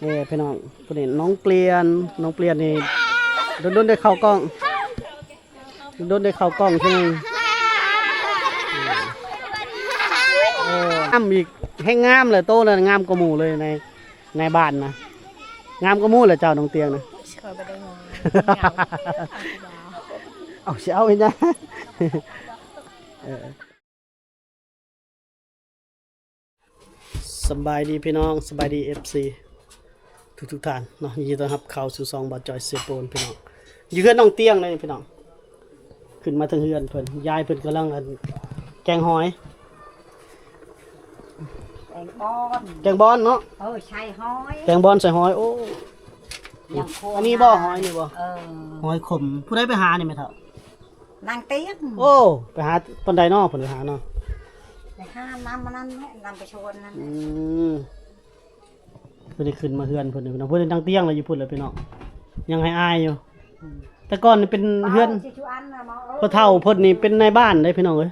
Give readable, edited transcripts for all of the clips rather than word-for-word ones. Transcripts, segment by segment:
นี่พี่น้องคนนี้น้องเปลี่ยนนี่โดนได้เข้ากล้องใช่ไหมงามอีกให้งามเลยโตเลยงามกว่าหมู่เลยในบ้านนะงามกว่าหมู่เลยเจ้าน้องเตียงนะคอยไปได้งงเอาเช้าไปนะสบายดีพี่น้องสบายดี FC ทุกท่านเนาะยินดีต้อนรับเข้าสู่ซองบาจอยเซโปนพี่น้องอยู่เฮือนน้องเตียงเลยพี่น้องขึ้นมาถึงเฮือนเพิ่นยายเพิ่นกำลังแกงหอยแกงบอนเนาะใช่หอยแกงบอนใส่หอยโอ้อันนี้บ่หอยนี่บ่หอยขมผู้ใดไปหานี่แม่เฒ่านางเตี้ยโอ้ไปหาปานใดเนาะเพิ่นไปหาเนาะไปหาน้ำมันนั่นนำไปชนนั่นเพิ่นได้ขึ้นมาเฮือนเพิ่นพี่น้องเพิ่นนั่งเตียงเลยอยู่พุ่นเลยพี่น้องยังให้อายอยู่แต่ก่อนนี่เป็นเฮือนพ่อเฒ่าเพิ่นนี่เป็นในบ้านได้พี่น้องเอ้ย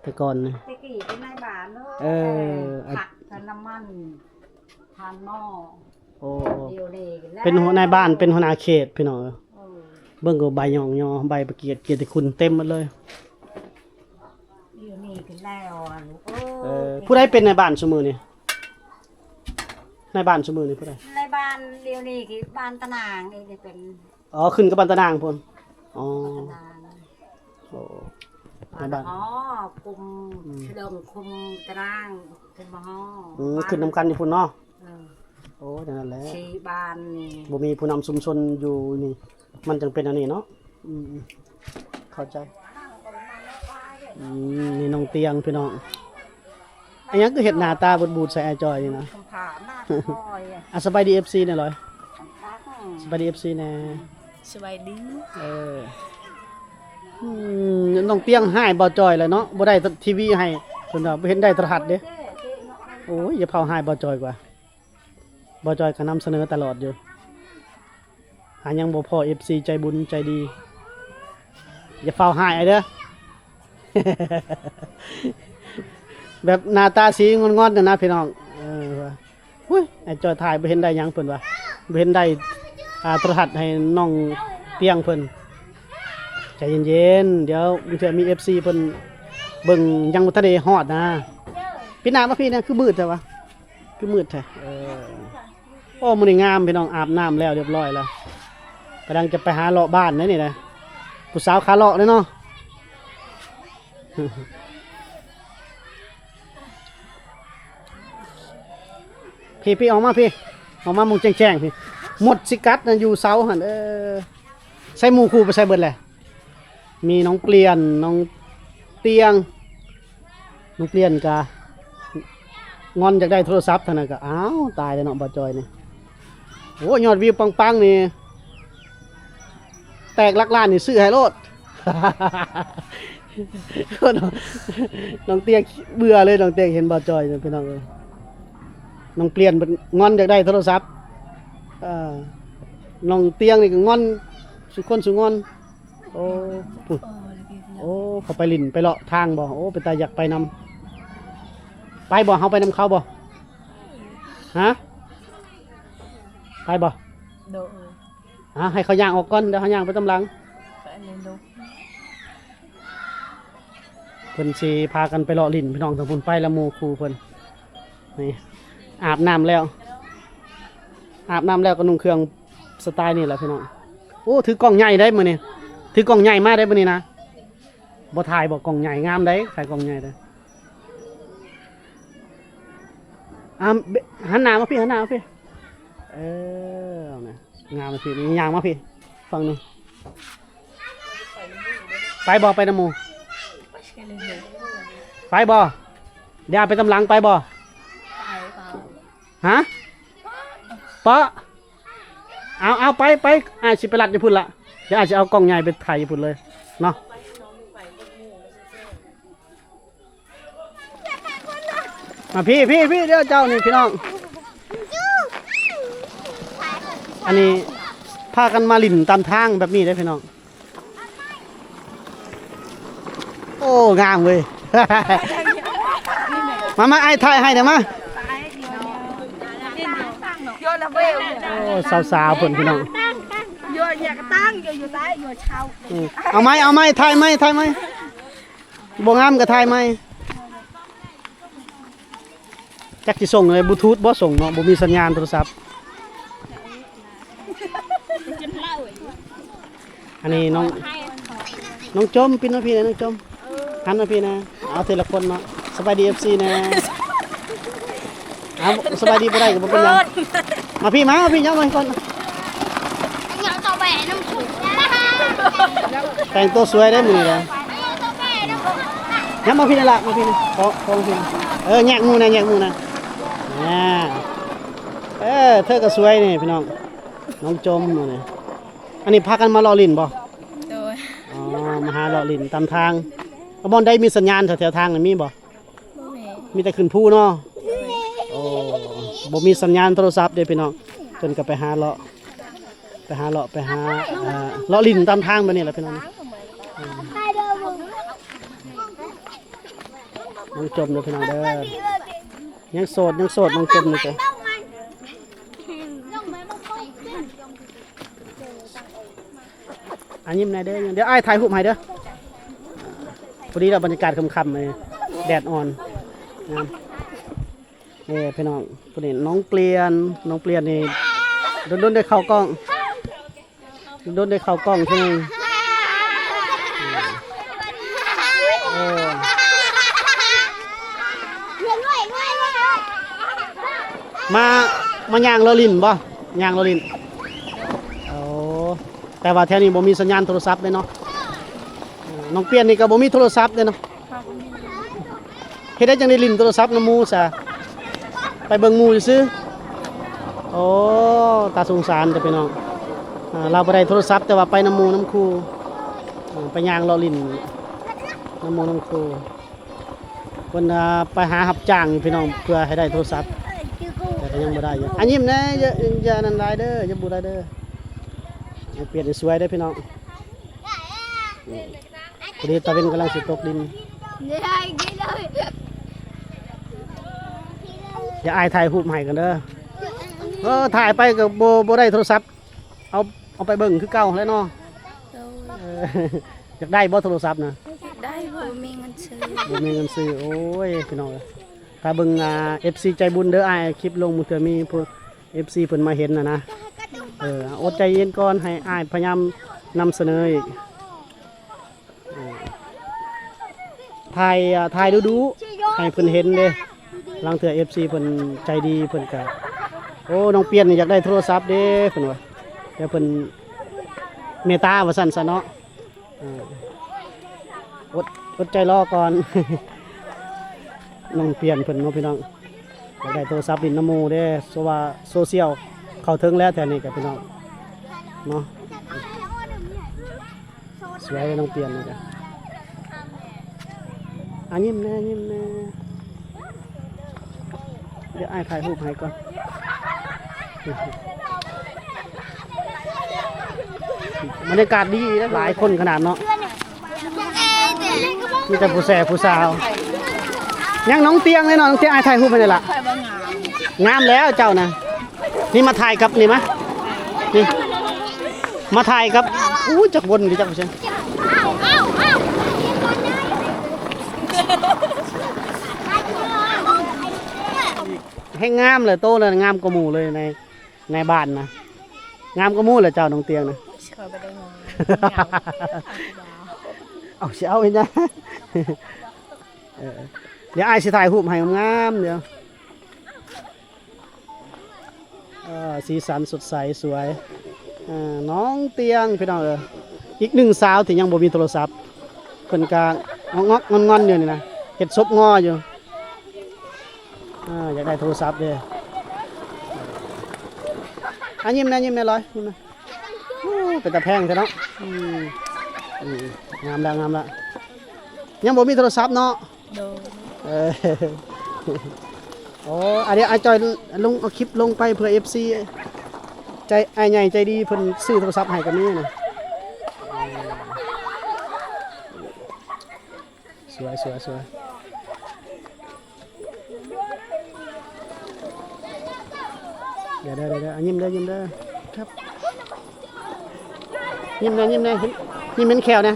แต่ก่อนนี่ตะกี้เป็นในบ้านผักน้ำมันทานหม้อโอ้เป็นหัวหน้าบ้านเป็นหัวหน้าเขตพี่น้องเบิ่งก็ใบหยองยอใบประเกียดเกียรติคุณเต็มหมดเลยอยู่นี่กันแล้วผู้ใดเป็นในบ้านซุมื้อนี่ในบ้านซุมื้อนี่ผู้ใดในบ้านเดียวนี่คือบ้านตะนางนี่จะเป็นขึ้นกับบ้านตะนางพุ่นอ๋อโอ้ในบ้านคุมเดิมคุมตะนางคุมฮ้อขึ้นนำกันอยู่พุ่นเนาะโอ้นั่นแหละชีบ้านนี่บ่มีผู้นำชุมชนอยู่นี่มันจึงเป็นอันนี้เนาะเข้าใจนี่น้องเตียงพี่น้องอันนี้ก็เห็ดหน้าตาบูดๆใส่ไอจอยนี่นะสบายดี FC แน่เลยสบายดี FC แน่สบายดีน้องเตียงให้บ่จอยเลยเนาะบ่ได้ทีวีให้เพิ่นว่าบ่เห็นได้โทรทัศน์เด้โอ้ยอย่าเผาให้บ่จอยกว่าบ่จอยก็นำเสนอตลอดอยู่หายังบ่พอ FC ใจบุญใจดีอย่าเฝ้าหายเด้อ แบบหน้าตาสีงอนๆนะพี่น้องหุ้ยไอ้จอยถ่ายบ่เห็นได้หยังเพิ่นว่าบ่เห็นได้โทรทัศน์ให้น้องเตียงเพิ่นใจเย็นๆเดี๋ยวมี FC เพิ่นเบิ่งยังบ่ทันได้ฮอดนะพี่น้ามาพี่นะคือมืดแท้วะคือมืดแท้โอ้มื้อนี้งามพี่น้องอาบน้ำแล้วเรียบร้อยแล้วกำลังจะไปหาเลาะบ้านนี่นะผู้สาวขาเลาะเนาะพี่ออกมาพี่ออกมามุงแจ้งพี่หมดสิกัดนะอยู่เสาหันใส่หมูคู่ไปใส่เบิดแหละมีน้องเปลี่ยนน้องเตียงน้องเปลี่ยนกะงอนจากได้โทรศัพท์ท่านก็อ้าวตายเลยเนาะบ่จอยนี่โอ้ยอดวิวปังๆนี่แตกลักล้านนี่ซื้อให้โลด น้องเตียงเบื่อเลยน้องเตียงเห็นบ่จอยพี่น้องเลยน้องเปลี่ยนเป็นงอนอยากได้โทรศัพท์น้องเตียงนี่ก็งอนสุคนสุงอนโอ้เขาไปลิ่นไปเลาะทางบ่โอ้ไปตาอยากไปนำไปบ่เขาไปนำเขาบ่ฮะไปบ่ให้เขาย่างออกก่อนเดี๋ยวเขาย่างไปตำลังเพิ่นสิพากันไปเลาะลิ่นพี่น้องทั้งพุ่นไปละหมู่ครูเพิ่นนี่อาบน้ำแล้วก็นุ่งเครื่องสไตล์นี่แหละพี่น้องโอ้ถือกล้องใหญ่ได้มื้อนี้ถือกล้องใหญ่มาได้มื้อนี้นะบ่ถ่ายบ่กล้องใหญ่งามได้ถ่ายกล้องใหญ่ได้หันหน้ามาพี่เอานะงามพี่นี่ย่างมาพี่ฟังนึงไปบ่ไปนำหมู่ไปบ่เดี๋ยวไปตำลังไปบ่ฮะปะเอาไปอาจสิไปรัดญี่ปุ่นละเดี๋ยวอาจจะเอากล้องใหญ่ไปถ่ายญี่ปุ่นเลยเนาะมาพี่เดี๋ยวเจ้านี่พี่น้องอันนี้พากันมาลิ่นตามทางแบบนี้ได้พี่น้องโอ้งามเว้ย มาไอ้ถ่ายให้เดี๋ยวมา โยนนะเบล โอ้สาวๆเพิ่นพี่น้อง โยนอยากตั้งโยนอยู่ได้โยนเช้า เอาไหมถ่ายไหมบ่งามก็ถ่ายไหมจักสิส่งเลยบลูทูธบ่ส่งเนาะบ่มีสัญญาณโทรศัพท์อันนี้น้องจมพี่น้องพี่นะน้องจมหันมาพี่นะเอาทีละคนเนาะสบายดี FC นะเอาสบายดีบ่ได้ก็บ่เป็นหยังมาพี่ย้ำมาก่อนแต่งตัวสวยได้มื้อนี้แหละย้ำมาพี่นั่นล่ะมาพี่นะขอพี่นะแยกหมู่นะเธอก็สวยนี่พี่น้องน้องจมนี่อันนี้พากันมารอลินบ่ โดย อ๋อมาหารอลินตามทางบอนได้มีสัญญาณแถวๆทางนี่มีบ่ บ่แม่ มีแต่ขึ้นภูเนาะโอ้บ่มีสัญญาณโทรศัพท์เด้พี่น้องจนก็ไปหาเลาะเลาะลินตามทางแบบนี้แหละพี่น้องน้องจมเด้อพี่น้องเด้อยังโสดน้องจมนี่จ้ะอันยิ้มหน่อยเด้อเดี๋ยวอ้ายถ่ายรูปให้เด้อพอดีเราบรรยากาศค่ำๆเลยแดดอ่อนนะนี่พี่น้องคนนี้น้องเปลี่ยนนี่โดนได้เข้ากล้องใช่ไหมมาย่างโรลินบ่ย่างโรลินโอ้แต่ว่าแถวนี้บ่มีสัญญาณโทรศัพท์เลยเนาะน้องเปลี่ยนนี่ก็บ่มีโทรศัพท์เลยเนาะเฮ็ดได้จังได้ลิ้นโทรศัพท์น้ำหมู่ซะไปเบิ่งหมู่ซื่อโอ้ตาสงสารจะพี่น้องเราบ่ได้โทรศัพท์แต่ว่าไปน้ำหมู่น้ำครูไปย่างรอลิ้นน้ำหมู่น้ำครูเพิ่นไปหารับจ้างอยู่พี่น้องเพื่อให้ได้โทรศัพท์แต่ก็ยังบ่ได้อยู่อันยิ้มแน่อย่านั่นหลายเด้ออย่าบูดหลายเด้อเปลี่ยนสวยได้พี่น้องพอดีตะเวนกำลังสิตกดินอย่าอายถ่ายรูปให้กันเด้อถ่ายไปก็บ่ได้โทรศัพท์เอาไปเบิ่งคือเก่าแล้วเนาะ โดย อยากได้บ่โทรศัพท์นะ ได้บ่มีเงินซื้อ บ่มีเงินซื้อโอ้ยพี่น้องถ้าเบิ่งFC ใจบุญเด้ออ้ายคลิปลงมื้อเทื่อมีผู้ FC เพิ่นมาเห็นนะอดใจเย็นก่อนให้อ้ายพยายามนำเสนออีกถ่ายดูให้เพิ่นเห็นเด้ลางเทื่อ FC เพิ่นใจดีเพิ่นก็โอ้น้องเปลี่ยนนี่อยากได้โทรศัพท์เด้เพิ่นว่าเดี๋ยวเพิ่นเมตตาว่าซั่นซะเนาะอดใจรอก่อน น้องเปลี่ยนเพิ่นเนาะพี่น้องอยากได้โทรศัพท์ดินน้ำหมู่เด้เพราะว่าโซเชียลเข้าถึงแล้วแถวนี้ก็พี่น้องเนาะสวยน้องเปลี่ยนเลยจ้ะยิ้มแน่เดี๋ยวอ้ายถ่ายรูปให้ก่อนบรรยากาศดีนะหลายคนขนาดเนาะมีแต่ผู้แส่ผู้สาวยังน้องเตียงเลยเนาะน้องเตียงอ้ายถ่ายรูปให้เลยล่ะงามแล้วเจ้านะนี่มาถ่ายกับนี่มะนี่มาถ่ายกับอู้จักบนดิจักผู้ชายให้งามเลยโตเลยงามกว่าหมู่เลยในบ้านนะงามกว่าหมู่เลยเจ้าน้องเตียงนะ ขอบ่ได้งง เอาเสียเอาไปนะเดี๋ยวไอ้สิถ่ายรูปให้งามเดี๋ยวสีสันสดใสสวยน้องเตียงพี่น้องอีกหนึ่งสาวที่ยังบ่มีโทรศัพท์เพิ่นกางงอนอยู่นี่นะเห็ดซบงออยู่อยากได้โทรศัพท์เด้ยิ้มนะร้อยยิ้มนะเป็นตาแพงใช่เนาะงามแล้วยังบ่มีโทรศัพท์เนาะ โดย โอ้อันนี้ไอ้จอยลงเอาคลิปลงไปเพื่อ FC ใจไอ้ใหญ่ใจดีเพิ่นซื้อโทรศัพท์ให้กับนี้นะสวย ดี๋ยวเด้อเอายิ้มเด้อครับยิ้มนะยิ้มเป็นแขวนะ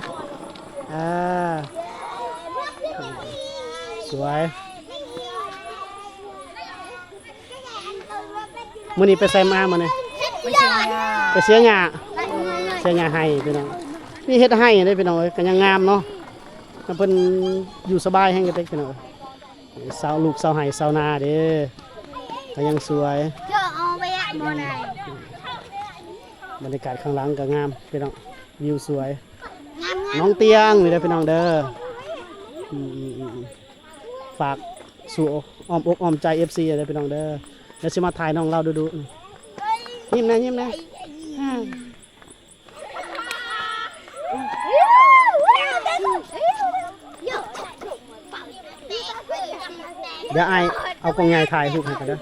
สวยมื้อนี้ไปใส่มามื้อนี้ ไม่ใช่ยา ไปเสียหญ้าให้พี่น้องนี่เฮ็ดให้ได้พี่น้องเอ้ยก็ยังงามเนาะเพิ่นอยู่สบายแฮงกะเต็กพี่น้องสาวลูกสาวไห้สาวนาเด้อก็ยังสวย เจ้าเอาไปอ่ะบ่ได้ บรรยากาศข้างหลังก็งามพี่น้องวิวสวยน้องเตียงนี่เด้อพี่น้องเด้อฝากสู่อ้อมอกอ้อมใจ FC เด้อพี่น้องเด้อแล้วสิมาถ่ายน้องเราดูๆยิ้มนะเดี๋ยวไอเอากล้องใหญ่ถ่ายรูปให้กันเด้อ